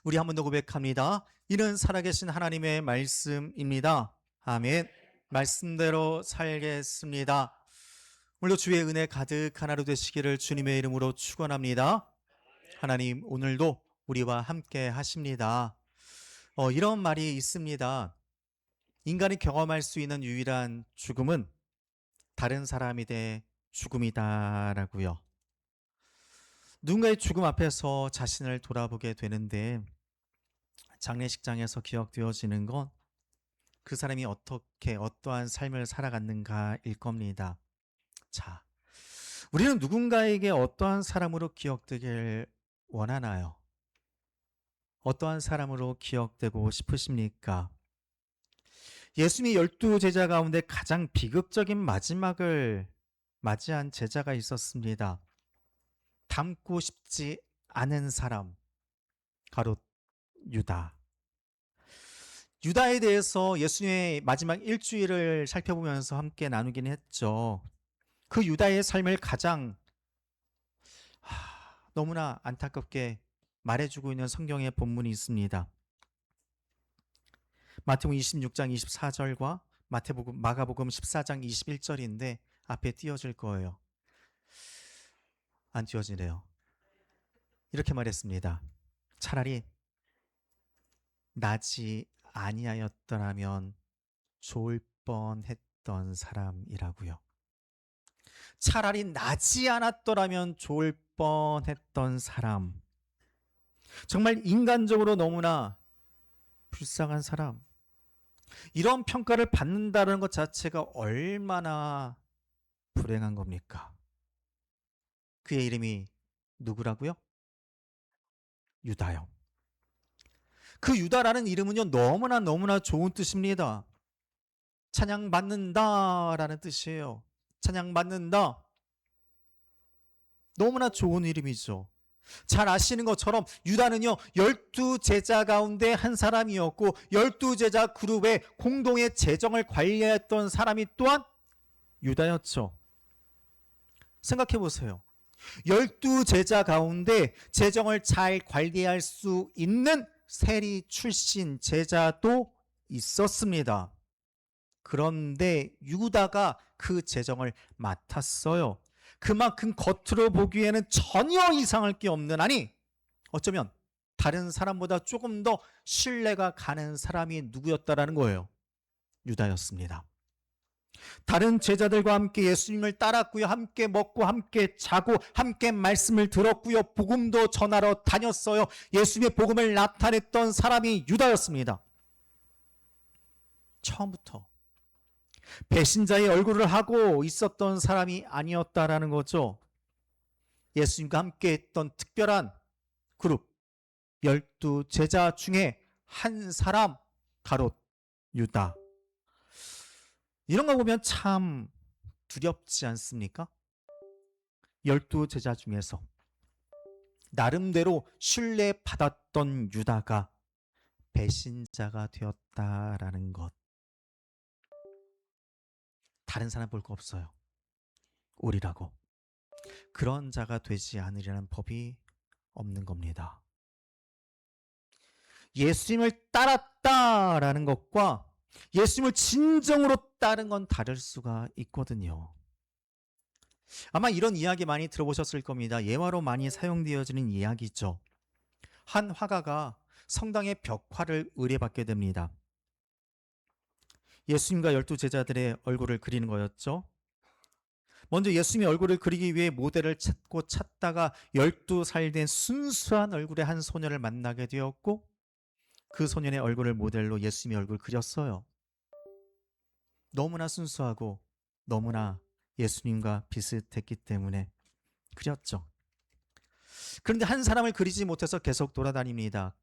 우리 한 번 더 고백합니다. 이는 살아계신 하나님의 말씀입니다. 아멘. 말씀대로 살겠습니다. 오늘도 주의 은혜 가득한 하루 되시기를 주님의 이름으로 축원합니다. 하나님 오늘도 우리와 함께 하십니다. 이런 말이 있습니다. 인간이 경험할 수 있는 유일한 죽음은 다른 사람이 대 죽음이다라고요. 누군가의 죽음 앞에서 자신을 돌아보게 되는데 장례식장에서 기억되어지는 건 그 사람이 어떠한 삶을 살아갔는가일 겁니다. 자, 우리는 누군가에게 어떠한 사람으로 기억되길 원하나요? 어떠한 사람으로 기억되고 싶으십니까? 예수님이 12제자 가운데 가장 비극적인 마지막을 맞이한 제자가 있었습니다. 닮고 싶지 않은 사람, 가롯 유다. 유다에 대해서 예수님의 마지막 일주일을 살펴보면서 함께 나누긴 했죠. 그 유다의 삶을 가장 너무나 안타깝게 말해주고 있는 성경의 본문이 있습니다. 마태복음 26장 24절과 마가복음 14장 21절인데 앞에 띄워질 거예요. 안 띄워지네요. 이렇게 말했습니다. 차라리 나지 아니하였더라면 좋을 뻔했던 사람이라고요. 차라리 나지 않았더라면 좋을 뻔했던 사람. 정말 인간적으로 너무나 불쌍한 사람. 이런 평가를 받는다는 것 자체가 얼마나 불행한 겁니까? 그의 이름이 누구라고요? 유다요. 그 유다라는 이름은요, 너무나 좋은 뜻입니다. 찬양받는다라는 뜻이에요. 찬양받는다. 너무나 좋은 이름이죠. 잘 아시는 것처럼 유다는요 12제자 가운데 한 사람이었고 12제자 그룹의 공동의 재정을 관리했던 사람이 또한 유다였죠. 생각해 보세요. 12제자 가운데 재정을 잘 관리할 수 있는 세리 출신 제자도 있었습니다. 그런데 유다가 그 재정을 맡았어요. 그만큼 겉으로 보기에는 전혀 이상할 게 없는, 아니 어쩌면 다른 사람보다 조금 더 신뢰가 가는 사람이 누구였다라는 거예요. 유다였습니다. 다른 제자들과 함께 예수님을 따랐고요. 함께 먹고 함께 자고 함께 말씀을 들었고요. 복음도 전하러 다녔어요. 예수님의 복음을 나타냈던 사람이 유다였습니다. 처음부터 배신자의 얼굴을 하고 있었던 사람이 아니었다라는 거죠. 예수님과 함께 했던 특별한 그룹 12제자 중에 한 사람, 가롯 유다. 이런 거 보면 참 두렵지 않습니까? 12제자 중에서 나름대로 신뢰받았던 유다가 배신자가 되었다라는 것. 다른 사람 볼 거 없어요. 우리라고. 그런 자가 되지 않으려는 법이 없는 겁니다. 예수님을 따랐다라는 것과 예수님을 진정으로 따른 건 다를 수가 있거든요. 아마 이런 이야기 많이 들어보셨을 겁니다. 예화로 많이 사용되어지는 이야기죠. 한 화가가 성당의 벽화를 의뢰받게 됩니다. 예수님과 12제자들의 얼굴을 그리는 거였죠. 먼저 예수님의 얼굴을 그리기 위해 모델을 찾다가 12살 된 순수한 얼굴의 한 소녀를 만나게 되었고 그 소년의 얼굴을 모델로 예수님의 얼굴을 그렸어요. 너무나 순수하고 너무나 예수님과 비슷했기 때문에 그렸죠. 그런데 한 사람을 그리지 못해서 계속 돌아다닙니다.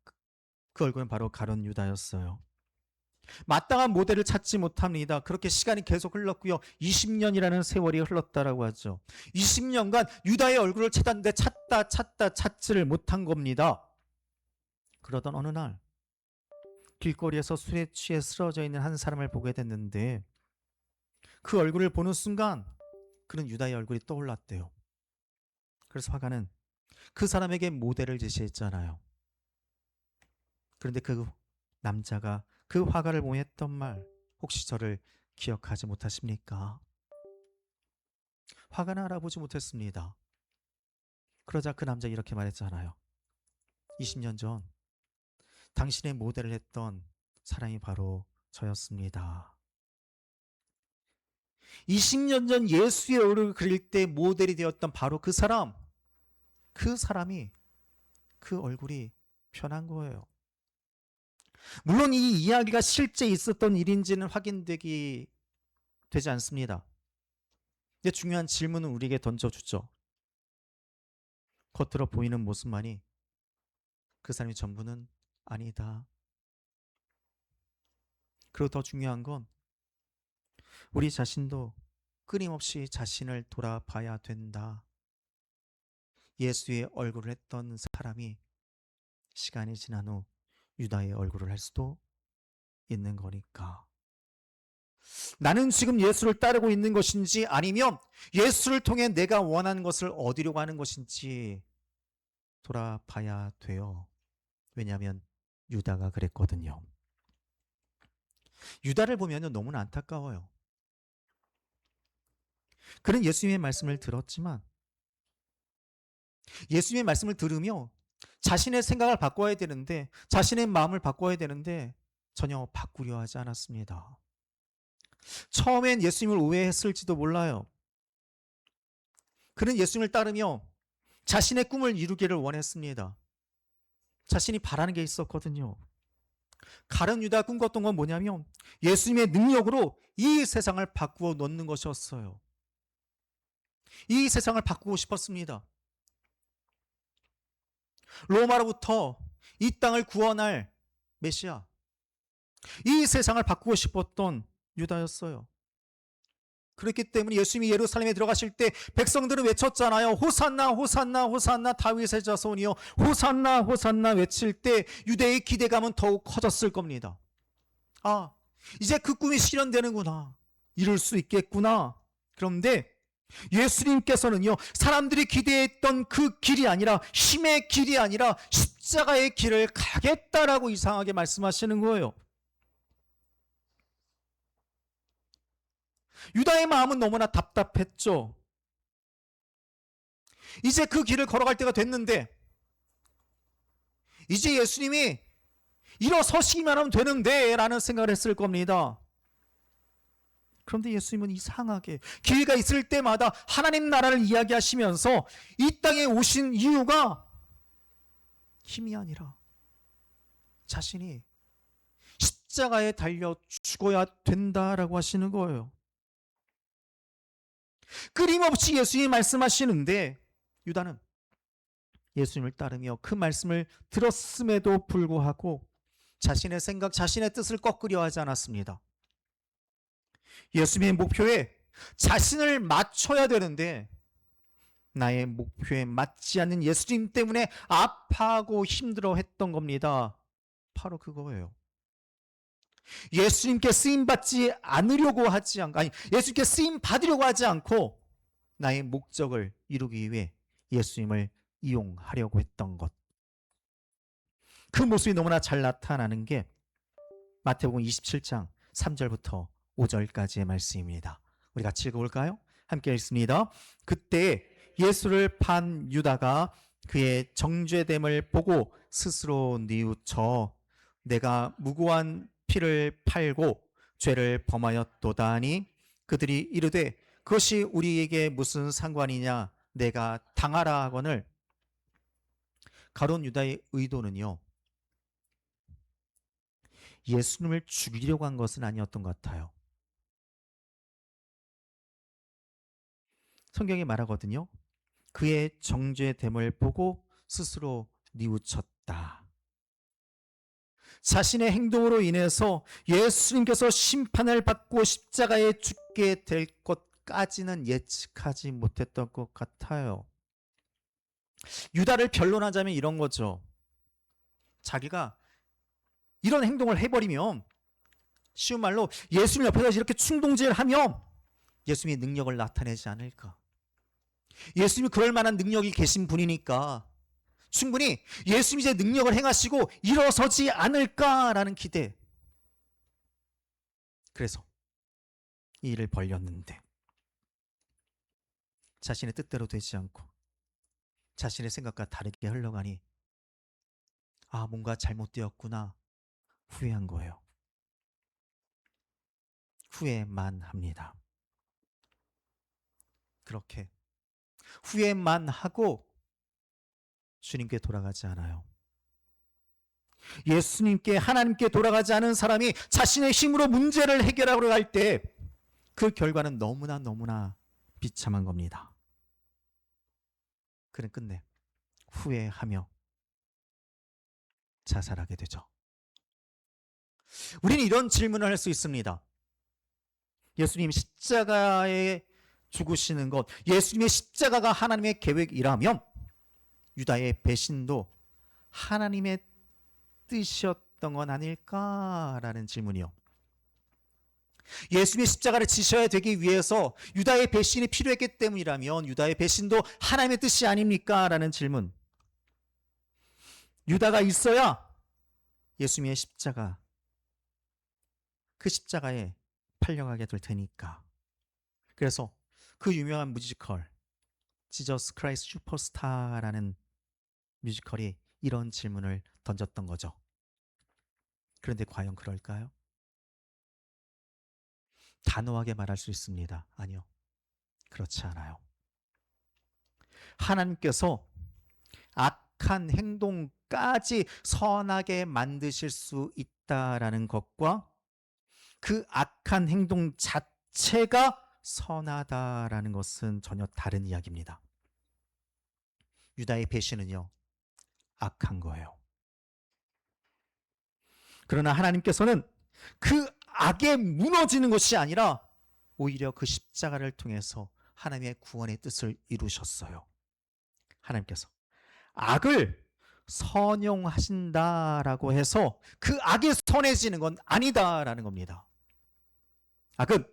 그 얼굴은 바로 가룟 유다였어요. 마땅한 모델을 찾지 못합니다. 그렇게 시간이 계속 흘렀고요. 20년이라는 세월이 흘렀다라고 하죠. 20년간 유다의 얼굴을 찾았는데 찾지를 못한 겁니다. 그러던 어느 날 길거리에서 술에 취해 쓰러져 있는 한 사람을 보게 됐는데 그 얼굴을 보는 순간 그는 유다의 얼굴이 떠올랐대요. 그래서 화가는 그 사람에게 모델을 제시했잖아요. 그런데 그 남자가 그 화가를 보며 했던 말, 혹시 저를 기억하지 못하십니까? 화가는 알아보지 못했습니다. 그러자 그 남자 이렇게 말했잖아요. 20년 전 당신의 모델을 했던 사람이 바로 저였습니다. 20년 전 예수의 얼굴을 그릴 때 모델이 되었던 바로 그 사람이 그 얼굴이 변한 거예요. 물론 이 이야기가 실제 있었던 일인지는 확인되지 않습니다. 근데 중요한 질문은 우리에게 던져주죠. 겉으로 보이는 모습만이 그 사람이 전부는 아니다. 그리고 더 중요한 건 우리 자신도 끊임없이 자신을 돌아봐야 된다. 예수의 얼굴을 했던 사람이 시간이 지난 후 유다의 얼굴을 할 수도 있는 거니까. 나는 지금 예수를 따르고 있는 것인지 아니면 예수를 통해 내가 원하는 것을 얻으려고 하는 것인지 돌아봐야 돼요. 왜냐하면 유다가 그랬거든요. 유다를 보면 너무나 안타까워요. 그는 예수님의 말씀을 들었지만 예수님의 말씀을 들으며 자신의 생각을 바꿔야 되는데, 자신의 마음을 바꿔야 되는데 전혀 바꾸려 하지 않았습니다. 처음엔 예수님을 오해했을지도 몰라요. 그는 예수님을 따르며 자신의 꿈을 이루기를 원했습니다. 자신이 바라는 게 있었거든요. 가룟 유다가 꿈꿨던 건 뭐냐면 예수님의 능력으로 이 세상을 바꾸어 놓는 것이었어요. 이 세상을 바꾸고 싶었습니다. 로마로부터 이 땅을 구원할 메시아, 이 세상을 바꾸고 싶었던 유다였어요. 그렇기 때문에 예수님이 예루살렘에 들어가실 때 백성들은 외쳤잖아요. 호산나 호산나 호산나 다윗의 자손이요, 호산나 호산나 외칠 때 유대의 기대감은 더욱 커졌을 겁니다. 아, 이제 그 꿈이 실현되는구나, 이룰 수 있겠구나. 그런데 예수님께서는요, 사람들이 기대했던 그 길이 아니라, 힘의 길이 아니라 십자가의 길을 가겠다라고 이상하게 말씀하시는 거예요. 유다의 마음은 너무나 답답했죠. 이제 그 길을 걸어갈 때가 됐는데, 이제 예수님이 일어서시기만 하면 되는데 라는 생각을 했을 겁니다. 그런데 예수님은 이상하게 기회가 있을 때마다 하나님 나라를 이야기하시면서 이 땅에 오신 이유가 힘이 아니라 자신이 십자가에 달려 죽어야 된다라고 하시는 거예요. 끊임없이 예수님이 말씀하시는데 유다는 예수님을 따르며 그 말씀을 들었음에도 불구하고 자신의 생각, 자신의 뜻을 꺾으려 하지 않았습니다. 예수님의 목표에 자신을 맞춰야 되는데 나의 목표에 맞지 않는 예수님 때문에 아파하고 힘들어했던 겁니다. 바로 그거예요. 예수님께 쓰임받지 않으려고 하지 않고, 아니, 예수님께 쓰임 받으려고 하지 않고 나의 목적을 이루기 위해 예수님을 이용하려고 했던 것. 그 모습이 너무나 잘 나타나는 게 마태복음 27장 3절부터 5절까지의 말씀입니다. 우리 같이 읽어볼까요? 함께 읽습니다. 그때 예수를 판 유다가 그의 정죄됨을 보고 스스로 뉘우쳐 내가 무고한 피를 팔고 죄를 범하였도다 하니 그들이 이르되 그것이 우리에게 무슨 상관이냐, 내가 당하라 하거늘. 가룟 유다의 의도는요, 예수님을 죽이려고 한 것은 아니었던 것 같아요. 성경이 말하거든요. 그의 정죄됨을 보고 스스로 뉘우쳤다. 자신의 행동으로 인해서 예수님께서 심판을 받고 십자가에 죽게 될 것까지는 예측하지 못했던 것 같아요. 유다를 변론하자면 이런 거죠. 자기가 이런 행동을 해버리면, 쉬운 말로 예수님 옆에서 이렇게 충동질을 하면 예수님의 능력을 나타내지 않을까. 예수님이 그럴 만한 능력이 계신 분이니까 충분히 예수님이 제 능력을 행하시고 일어서지 않을까라는 기대. 그래서 이 일을 벌였는데 자신의 뜻대로 되지 않고 자신의 생각과 다르게 흘러가니 뭔가 잘못되었구나 후회한 거예요. 후회만 합니다. 그렇게 후회만 하고 주님께 돌아가지 않아요. 예수님께 하나님께 돌아가지 않은 사람이 자신의 힘으로 문제를 해결하러 갈 때 그 결과는 너무나 비참한 겁니다. 그는 끝내 후회하며 자살하게 되죠. 우리는 이런 질문을 할 수 있습니다. 예수님 십자가에 죽으시는 것, 예수님의 십자가가 하나님의 계획이라면 유다의 배신도 하나님의 뜻이었던 건 아닐까라는 질문이요. 예수님의 십자가를 지셔야 되기 위해서 유다의 배신이 필요했기 때문이라면 유다의 배신도 하나님의 뜻이 아닙니까? 라는 질문. 유다가 있어야 예수님의 십자가, 그 십자가에 팔려가게 될 테니까. 그래서 그 유명한 뮤지컬 지저스 크라이스트 슈퍼스타라는 뮤지컬이 이런 질문을 던졌던 거죠. 그런데 과연 그럴까요? 단호하게 말할 수 있습니다. 아니요. 그렇지 않아요. 하나님께서 악한 행동까지 선하게 만드실 수 있다라는 것과 그 악한 행동 자체가 선하다라는 것은 전혀 다른 이야기입니다. 유다의 배신은요, 악한 거예요. 그러나 하나님께서는 그 악에 무너지는 것이 아니라 오히려 그 십자가를 통해서 하나님의 구원의 뜻을 이루셨어요. 하나님께서 악을 선용하신다라고 해서 그 악이 선해지는 건 아니다라는 겁니다. 악은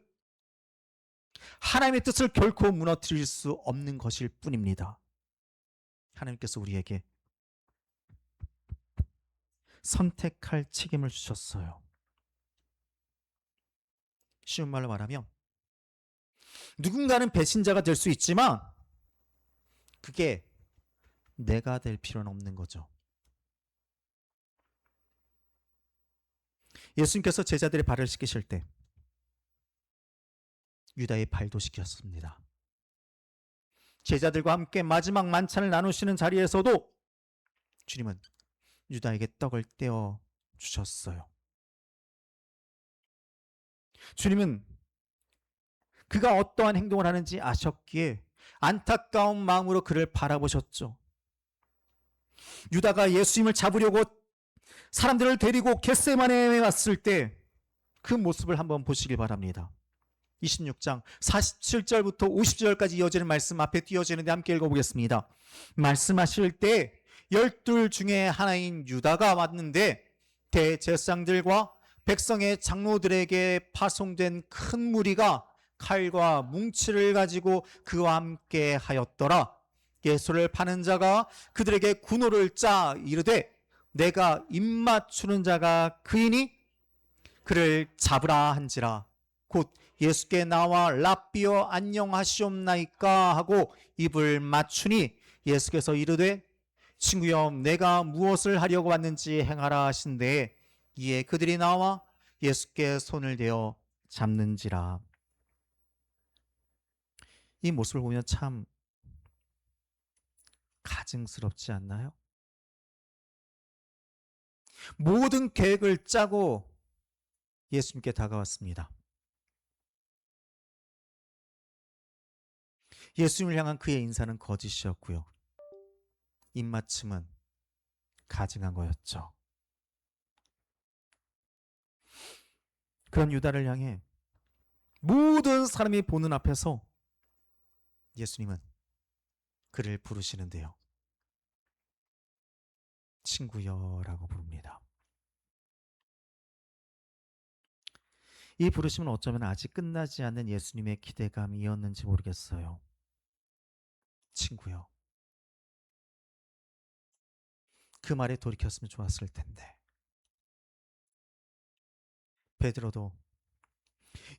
하나님의 뜻을 결코 무너뜨릴 수 없는 것일 뿐입니다. 하나님께서 우리에게 선택할 책임을 주셨어요. 쉬운 말로 말하면 누군가는 배신자가 될 수 있지만 그게 내가 될 필요는 없는 거죠. 예수님께서 제자들의 발을 씻기실 때 유다의 발도 씻겼습니다. 제자들과 함께 마지막 만찬을 나누시는 자리에서도 주님은 유다에게 떡을 떼어 주셨어요. 주님은 그가 어떠한 행동을 하는지 아셨기에 안타까운 마음으로 그를 바라보셨죠. 유다가 예수님을 잡으려고 사람들을 데리고 겟세마네에 왔을 때 그 모습을 한번 보시기 바랍니다. 26장 47절부터 50절까지 이어지는 말씀 앞에 띄어지는데 함께 읽어보겠습니다. 말씀하실 때 12 중에 하나인 유다가 왔는데 대제사장들과 백성의 장로들에게 파송된 큰 무리가 칼과 뭉치를 가지고 그와 함께 하였더라. 예수를 파는 자가 그들에게 군호를 짜 이르되 내가 입맞추는 자가 그이니 그를 잡으라 한지라. 곧 예수께 나와 랍비여 안녕하시옵나이까 하고 입을 맞추니 예수께서 이르되 친구여 내가 무엇을 하려고 왔는지 행하라 하신대 이에 그들이 나와 예수께 손을 대어 잡는지라. 이 모습을 보면 참 가증스럽지 않나요? 모든 계획을 짜고 예수님께 다가왔습니다. 예수님을 향한 그의 인사는 거짓이었고요. 입맞춤은 가증한 거였죠. 그런 유다를 향해 모든 사람이 보는 앞에서 예수님은 그를 부르시는데요. 친구여라고 부릅니다. 이 부르심은 어쩌면 아직 끝나지 않는 예수님의 기대감이었는지 모르겠어요. 친구여. 그 말에 돌이켰으면 좋았을 텐데. 베드로도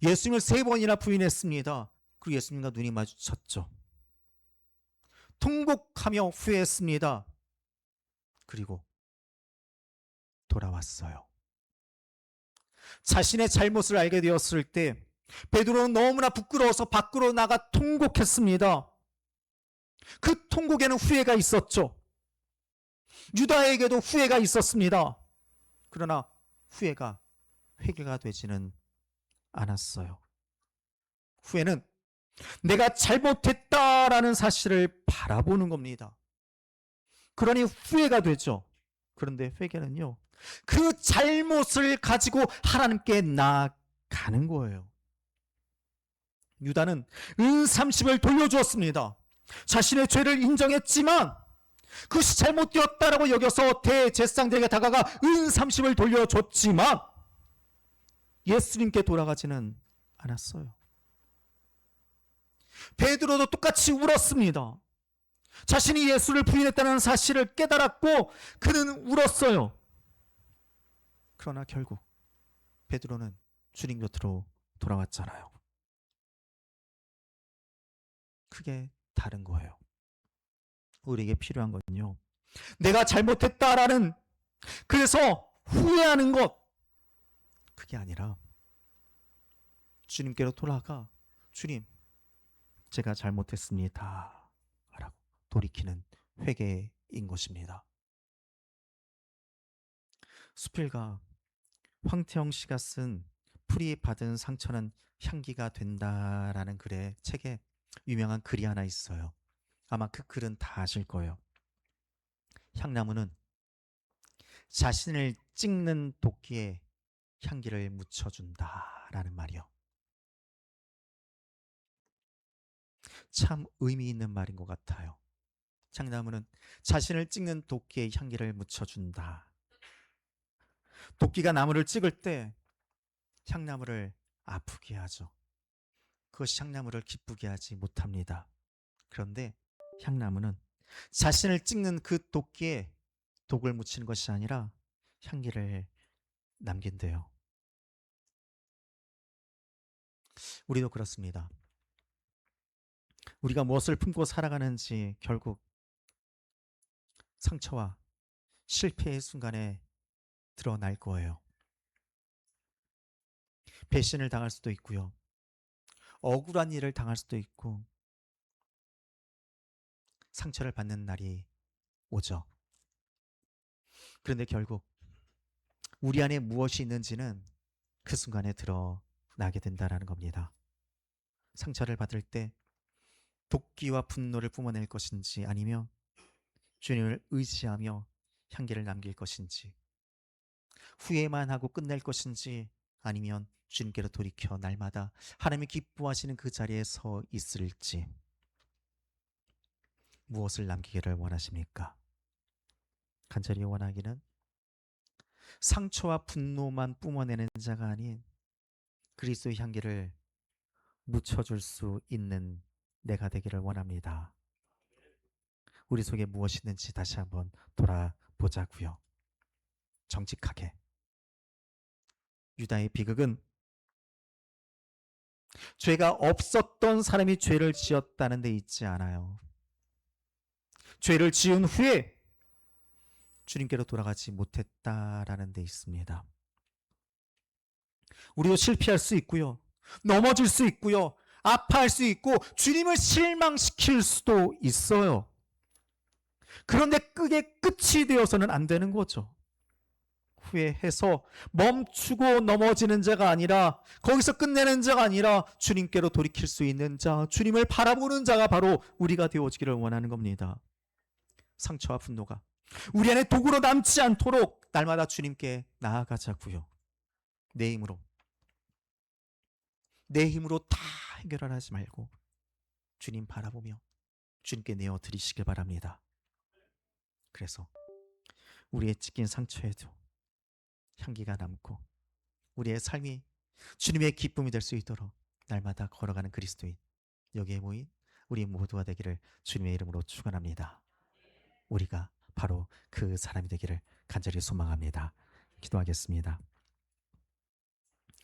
예수님을 3번이나 부인했습니다. 그리고 예수님과 눈이 마주쳤죠. 통곡하며 후회했습니다. 그리고 돌아왔어요. 자신의 잘못을 알게 되었을 때 베드로는 너무나 부끄러워서 밖으로 나가 통곡했습니다. 그 통곡에는 후회가 있었죠. 유다에게도 후회가 있었습니다. 그러나 후회가 회개가 되지는 않았어요. 후회는 내가 잘못했다라는 사실을 바라보는 겁니다. 그러니 후회가 되죠. 그런데 회개는요, 그 잘못을 가지고 하나님께 나아가는 거예요. 유다는 은30을 돌려주었습니다. 자신의 죄를 인정했지만 그것이 잘못되었다라고 여겨서 대제사장들에게 다가가 은30을 돌려줬지만 예수님께 돌아가지는 않았어요. 베드로도 똑같이 울었습니다. 자신이 예수를 부인했다는 사실을 깨달았고 그는 울었어요. 그러나 결국 베드로는 주님 곁으로 돌아왔잖아요. 크게 다른 거예요. 우리에게 필요한 건요, 내가 잘못했다라는, 그래서 후회하는 것, 그게 아니라 주님께로 돌아가 주님, 제가 잘못했습니다 라고 돌이키는 회개인 것입니다. 수필가 황태영 씨가 쓴 풀이 받은 상처는 향기가 된다라는 책에 유명한 글이 하나 있어요. 아마 그 글은 다 아실 거예요. 향나무는 자신을 찍는 도끼에 향기를 묻혀준다라는 말이요. 참 의미 있는 말인 것 같아요. 향나무는 자신을 찍는 도끼에 향기를 묻혀준다. 도끼가 나무를 찍을 때 향나무를 아프게 하죠. 그것이 향나무를 기쁘게 하지 못합니다. 그런데 향나무는 자신을 찍는 그 도끼에 독을 묻히는 것이 아니라 향기를 남긴대요. 우리도 그렇습니다. 우리가 무엇을 품고 살아가는지 결국 상처와 실패의 순간에 드러날 거예요. 배신을 당할 수도 있고요. 억울한 일을 당할 수도 있고 상처를 받는 날이 오죠. 그런데 결국 우리 안에 무엇이 있는지는 그 순간에 드러나게 된다는 겁니다. 상처를 받을 때 도끼와 분노를 뿜어낼 것인지 아니면 주님을 의지하며 향기를 남길 것인지, 후회만 하고 끝낼 것인지 아니면 주님께로 돌이켜 날마다 하나님이 기뻐하시는 그 자리에 서 있을지, 무엇을 남기기를 원하십니까? 간절히 원하기는 상처와 분노만 뿜어내는 자가 아닌 그리스도의 향기를 묻혀줄 수 있는 내가 되기를 원합니다. 우리 속에 무엇이 있는지 다시 한번 돌아보자고요. 정직하게. 유다의 비극은 죄가 없었던 사람이 죄를 지었다는 데 있지 않아요. 죄를 지은 후에 주님께로 돌아가지 못했다라는 데 있습니다. 우리도 실패할 수 있고요. 넘어질 수 있고요. 아파할 수 있고 주님을 실망시킬 수도 있어요. 그런데 그게 끝이 되어서는 안 되는 거죠. 후회해서 멈추고 넘어지는 자가 아니라, 거기서 끝내는 자가 아니라 주님께로 돌이킬 수 있는 자, 주님을 바라보는 자가 바로 우리가 되어지기를 원하는 겁니다. 상처와 분노가 우리 안에 독으로 남지 않도록 날마다 주님께 나아가자고요. 내 힘으로 다 해결하지 말고 주님 바라보며 주님께 내어 드리시길 바랍니다. 그래서 우리의 찢긴 상처에도 향기가 남고 우리의 삶이 주님의 기쁨이 될 수 있도록 날마다 걸어가는 그리스도인, 여기에 모인 우리 모두가 되기를 주님의 이름으로 축원합니다. 우리가 바로 그 사람이 되기를 간절히 소망합니다. 기도하겠습니다.